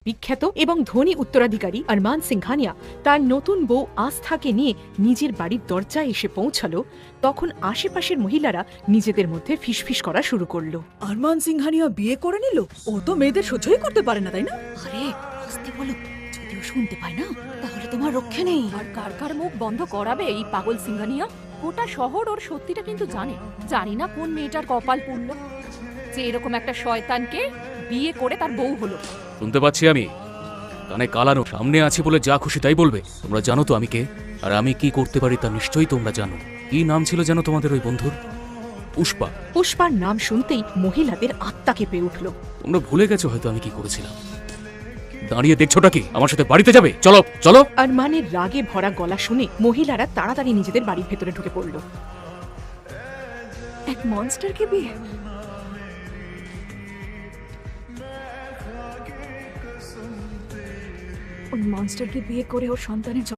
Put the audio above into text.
বিখ্যাত এবং ধনী উত্তরাধিকারী আরমান সিংঘানিয়া তার নতুন বউ আস্থাকে নিয়ে নিজের বাড়ির দরজায় এসে পৌঁছালো, তখন আশেপাশের মহিলারা নিজেদের মধ্যে ফিসফিস করা শুরু করলো। আরমান সিংহানিয়া বিয়ে করে নিল? ও তো মেয়েদের সহ্যই করতে পারে না, তাই না? আরে আস্তে বলো, যদিও শুনতে পায় না তাহলে তোমার রক্ষে নেই। আর কার কার মুখ বন্ধ করাবে এই পাগল সিংহানিয়া? গোটা শহর ওর সত্যিটা কিন্তু জানে। জানি না কোন মেয়েটার কপাল পুড়ল যে এরকম একটা শয়তানকে বিয়ে করে তার বউ হলো। শুনতে পাচ্ছি আমি, কানে কালানো, সামনে আছি বলে যা খুশি তাই বলবে। তোমরা জানো তো আমি কে, আর আমি কি করতে পারি তা নিশ্চয়ই তোমরা জানো। কি নাম ছিল জানো তোমাদের ওই বন্ধুর? পুষ্পা। পুষ্পার নাম শুনতেই মহিলাদের আত্মা কেঁপে উঠল। তোমরা ভুলে গেছো হয়তো আমি কি করেছিলাম। দাঁড়িয়ে দেখছোটা কি? আমার সাথে বাড়িতে যাবে? চলো চলো। আরমানের রাগে ভরা গলা শুনে মহিলারা তাড়াতাড়ি নিজেদের বাড়ির ভেতরে ঢুকে পড়ল। এক মনস্টারকে বিয়ে? ওই মনস্টারকে বিয়ে করে ওর সন্তানের